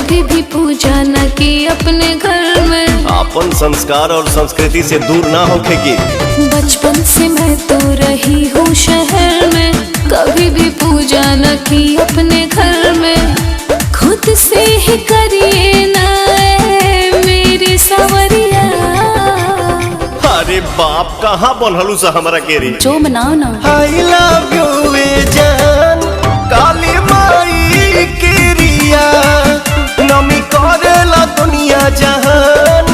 कभी भी पूजा न की अपने घर में। अपन संस्कार और संस्कृति से दूर ना होखेगी। बचपन से मैं तो रही हूँ शहर में, कभी भी पूजा न की अपने घर में। खुद से ही करिए ना मेरी सवरिया। अरे बाप कहाँ बनहलू सा हमारा केरी। जो मनाओ ना। I love you जान काली माई केरिया, नमी करेला दुनिया जहान,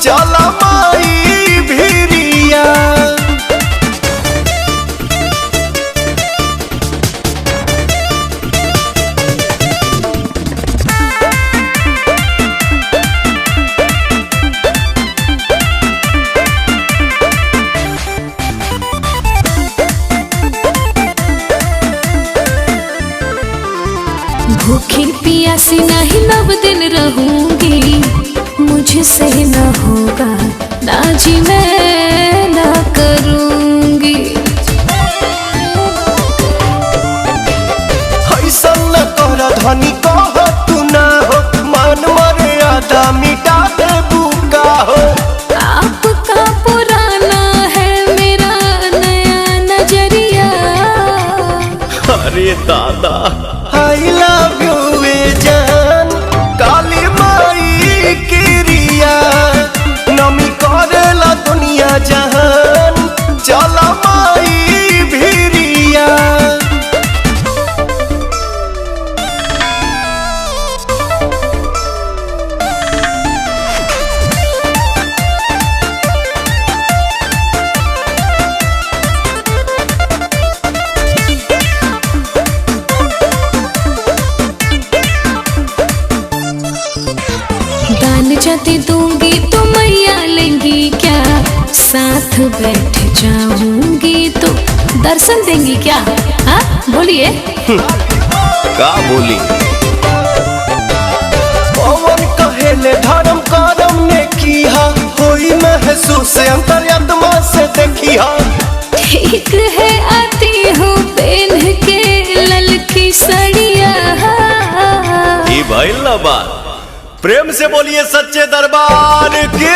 चला माई भिरिया। भूखी पियासी नहीं 9 दिन रहूंगी, मुझसे न होगा ना जी मैं ना करूंगी। ऐसा न तोरा धनी कह तू ना हो, मान मर्यादा मिटा दे बुका हो। आपका पुराना है मेरा नया नजरिया। अरे दादा I love you जान काली माई केरिया, नमी करेला दुनिया जहान, चला माई भिरिया। दान जाति दूंगी तो मैया लेंगी क्या, साथ बैठ जाऊंगी तो दर्शन देंगी क्या। हाँ बोलिए। का बोली पवन कहेले धर्म करम ने किया, होई महसूस अंतरात्मा से देखिया। ठीक है आती हूँ पहन के ललकी सड़िया। ये भइल ना बात, प्रेम से बोलिए सच्चे दरबार के।